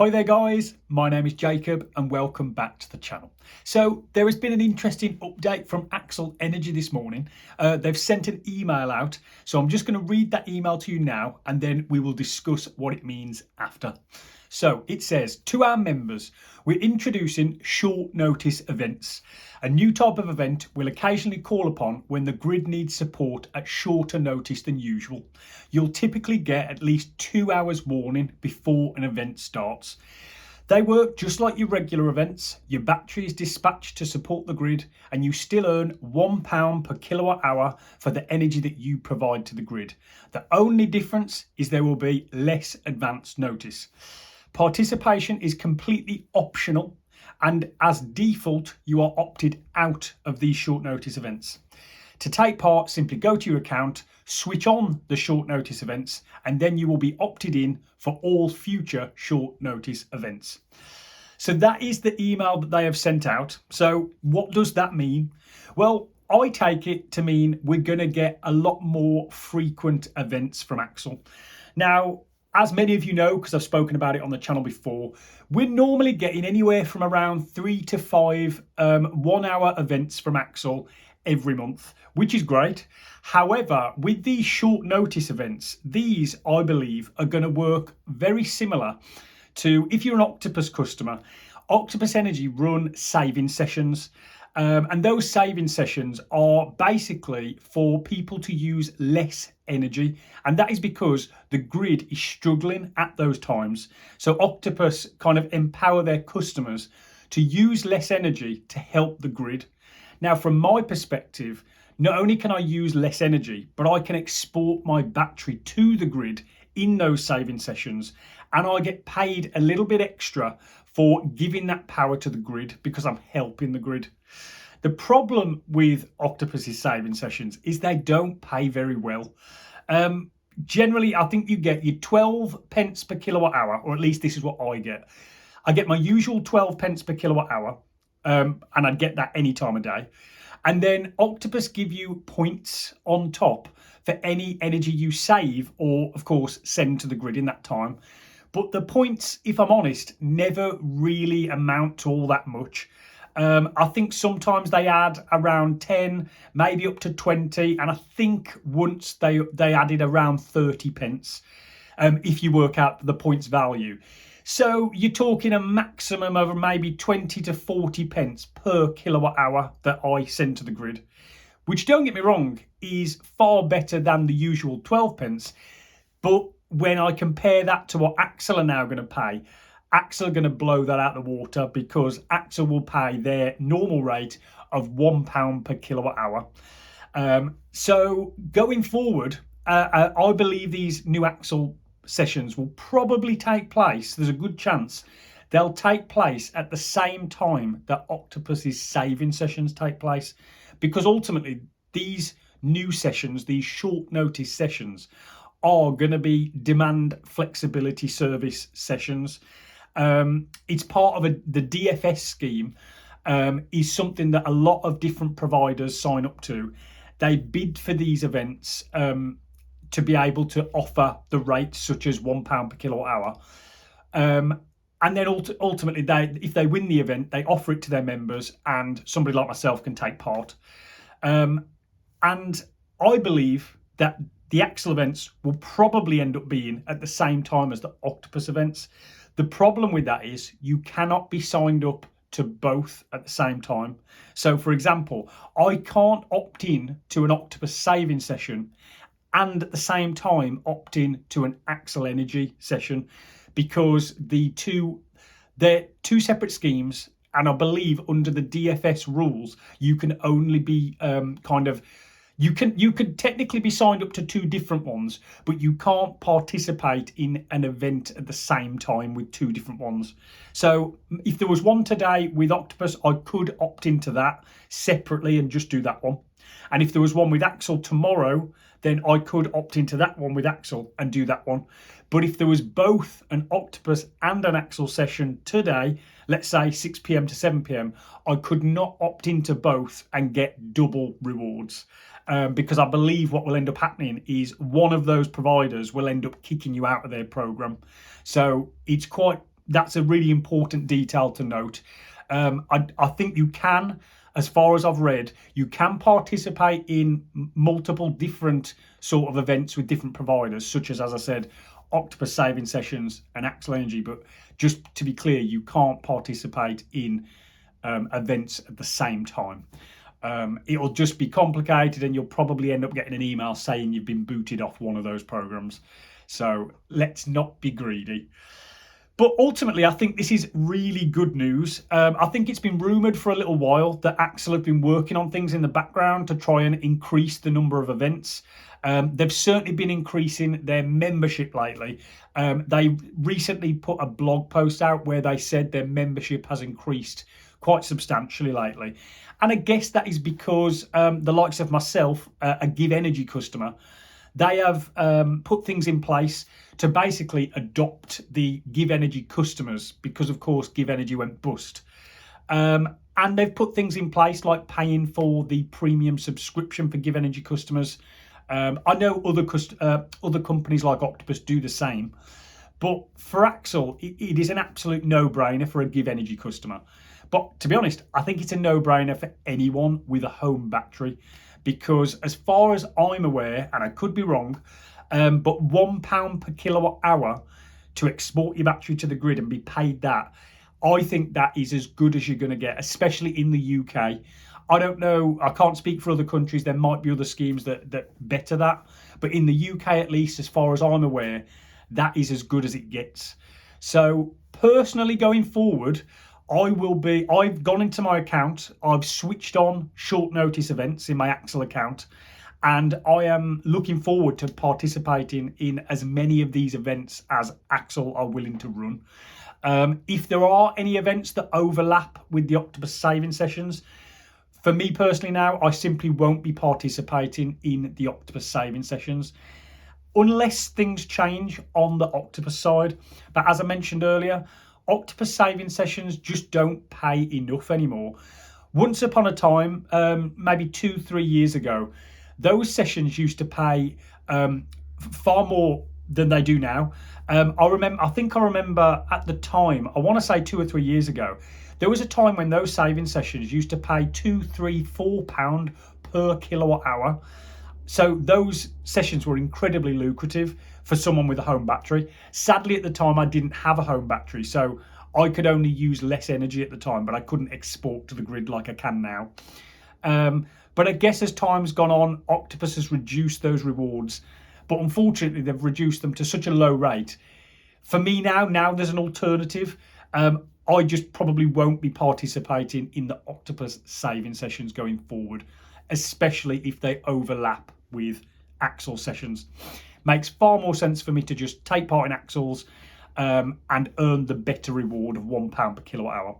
Hi there guys, my name is Jacob and welcome back to the channel. So there has been an interesting update from Fogstar Energy this morning. They've sent an email out, so I'm just going to read that email to you now and then we will discuss what it means after. So it says, to our members, we're introducing short notice events. A new type of event we'll occasionally call upon when the grid needs support at shorter notice than usual. You'll typically get at least 2 hours warning before an event starts. They work just like your regular events. Your battery is dispatched to support the grid and you still earn £1 per kilowatt hour for the energy that you provide to the grid. The only difference is there will be less advance notice. Participation is completely optional, and as default, you are opted out of these short notice events. To take part, simply go to your account, switch on the short notice events, and then you will be opted in for all future short notice events. So that is the email that they have sent out. So what does that mean? Well, I take it to mean we're going to get a lot more frequent events from Fogstar. Now, as many of you know, because I've spoken about it on the channel before, we're normally getting anywhere from around 3 to 5 1-hour events from Fogstar every month, which is great. However, with these short notice events, these, I believe, are going to work very similar to if you're an Octopus customer. Optimus Energy run saving sessions. And those saving sessions are basically for people to use less energy. And that is because the grid is struggling at those times. So Octopus kind of empower their customers to use less energy to help the grid. Now, from my perspective, not only can I use less energy, but I can export my battery to the grid in those saving sessions. And I get paid a little bit extra for giving that power to the grid because I'm helping the grid. The problem with Octopus's saving sessions is they don't pay very well. Generally, I think you get your 12 pence per kilowatt hour, or at least this is what I get. I get my usual 12 pence per kilowatt hour, and I'd get that any time of day. And then Octopus give you points on top for any energy you save or, of course, send to the grid in that time. But the points, if I'm honest, never really amount to all that much. I think sometimes they add around 10, maybe up to 20. And I think once they added around 30 pence if you work out the points value. So you're talking a maximum of maybe 20 to 40 pence per kilowatt hour that I send to the grid, which, don't get me wrong, is far better than the usual 12 pence. But when I compare that to what Fogstar are now going to pay, Fogstar are going to blow that out of the water because Fogstar will pay their normal rate of £1 per kilowatt hour. So going forward, I believe these new Fogstar sessions will probably take place. There's a good chance they'll take place at the same time that Octopus's saving sessions take place, because ultimately these new sessions, these short notice sessions, are going to be demand flexibility service sessions. It's part of the DFS scheme, is something that a lot of different providers sign up to. They bid for these events to be able to offer the rates such as £1 per kilowatt hour. And then ultimately, if they win the event, they offer it to their members and somebody like myself can take part. And I believe that the Fogstar events will probably end up being at the same time as the Octopus events. The problem with that is you cannot be signed up to both at the same time. So, for example, I can't opt in to an Octopus saving session and at the same time opt in to an Fogstar Energy session, because they're two separate schemes. And I believe under the DFS rules, you can only be you could technically be signed up to two different ones, but you can't participate in an event at the same time with two different ones. So if there was one today with Octopus, I could opt into that separately and just do that one. And if there was one with Fogstar tomorrow, then I could opt into that one with Fogstar and do that one. But if there was both an Octopus and an Fogstar session today, let's say 6 p.m. to 7 p.m, I could not opt into both and get double rewards. Because I believe what will end up happening is one of those providers will end up kicking you out of their program. So it's quite that's a really important detail to note. I think you can, as far as I've read, you can participate in multiple different sort of events with different providers, such as I said, Octopus saving sessions and Axel Energy. But just to be clear, you can't participate in events at the same time. It'll just be complicated, and you'll probably end up getting an email saying you've been booted off one of those programs. So let's not be greedy. But ultimately, I think this is really good news. I think it's been rumoured for a little while that Axel have been working on things in the background to try and increase the number of events. They've certainly been increasing their membership lately. They recently put a blog post out where they said their membership has increased quite substantially lately. And I guess that is because the likes of myself, a GivEnergy customer, they have put things in place to basically adopt the GivEnergy customers because, of course, GivEnergy went bust. And they've put things in place like paying for the premium subscription for GivEnergy customers. I know other companies like Octopus do the same. But for Axel, it is an absolute no-brainer for a GivEnergy customer. But to be honest, I think it's a no-brainer for anyone with a home battery. Because as far as I'm aware, and I could be wrong, but £1 per kilowatt hour to export your battery to the grid and be paid that, I think that is as good as you're going to get, especially in the UK. I don't know, I can't speak for other countries. There might be other schemes that better that. But in the UK, at least, as far as I'm aware, that is as good as it gets. So personally, going forward, I've gone into my account, I've switched on short notice events in my Axel account, and I am looking forward to participating in as many of these events as Axel are willing to run. If there are any events that overlap with the Octopus saving sessions, for me personally now, I simply won't be participating in the Octopus saving sessions unless things change on the Octopus side. But as I mentioned earlier, Octopus saving sessions just don't pay enough anymore. Once upon a time, maybe 2-3 years ago, those sessions used to pay far more than they do now. I think I remember at the time, I want to say 2 or 3 years ago, there was a time when those saving sessions used to pay £2, £3, £4 per kilowatt hour. So those sessions were incredibly lucrative for someone with a home battery. Sadly, at the time, I didn't have a home battery, so I could only use less energy at the time, but I couldn't export to the grid like I can now. But I guess as time's gone on, Octopus has reduced those rewards, but unfortunately, they've reduced them to such a low rate. For me now there's an alternative. I just probably won't be participating in the Octopus saving sessions going forward, especially if they overlap with Axel sessions. Makes far more sense for me to just take part in Axel's and earn the better reward of £1 per kilowatt hour.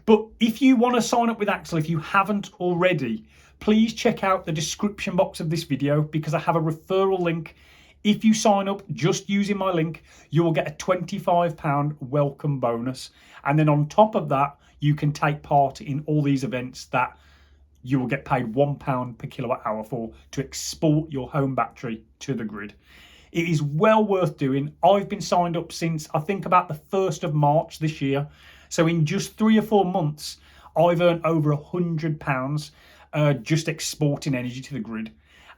But if you want to sign up with Axel, if you haven't already, please check out the description box of this video because I have a referral link. If you sign up just using my link, you will get a £25 welcome bonus. And then on top of that, you can take part in all these events that you will get paid £1 per kilowatt hour for to export your home battery to the grid. It is well worth doing. I've been signed up since I think about the 1st of March this year. So in just 3 or 4 months, I've earned over £100 just exporting energy to the grid.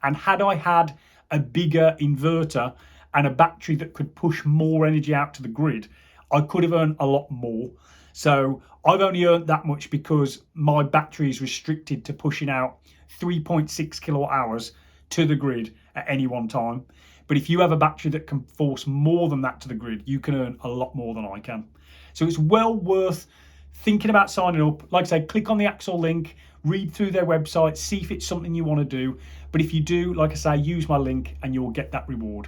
And had I had a bigger inverter and a battery that could push more energy out to the grid, I could have earned a lot more. So I've only earned that much because my battery is restricted to pushing out 3.6 kilowatt hours to the grid at any one time. But if you have a battery that can force more than that to the grid, you can earn a lot more than I can. So it's well worth thinking about signing up. Like I say, click on the Axel link, read through their website, see if it's something you want to do. But if you do, like I say, use my link and you'll get that reward.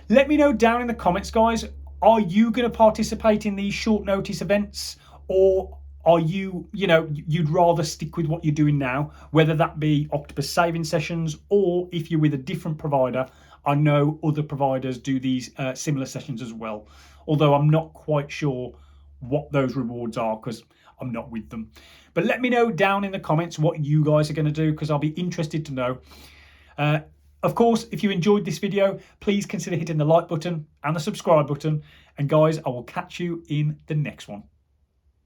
Let me know down in the comments, guys. Are you going to participate in these short notice events, or are you'd rather stick with what you're doing now, whether that be Octopus saving sessions, or if you're with a different provider? I know other providers do these similar sessions as well, although I'm not quite sure what those rewards are because I'm not with them. But let me know down in the comments what you guys are going to do, because I'll be interested to know. Of course, if you enjoyed this video, please consider hitting the like button and the subscribe button. And guys, I will catch you in the next one.